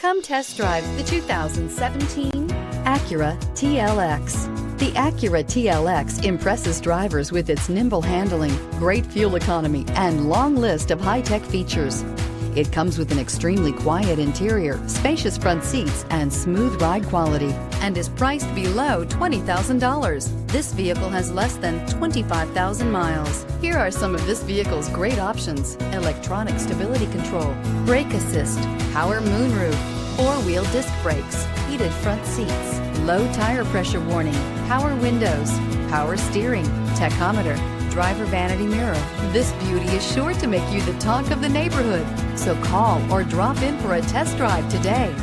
Come test drive the 2017 Acura TLX. The Acura TLX impresses drivers with its nimble handling, great fuel economy, and long list of high-tech features. It comes with an extremely quiet interior, spacious front seats, and smooth ride quality, and is priced below $20,000. This vehicle has less than 25,000 miles. Here are some of this vehicle's great options: electronic stability control, brake assist, power moonroof, four-wheel disc brakes, heated front seats, low tire pressure warning, power windows, power steering, tachometer, driver vanity mirror. This beauty is sure to make you the talk of the neighborhood. So call or drop in for a test drive today.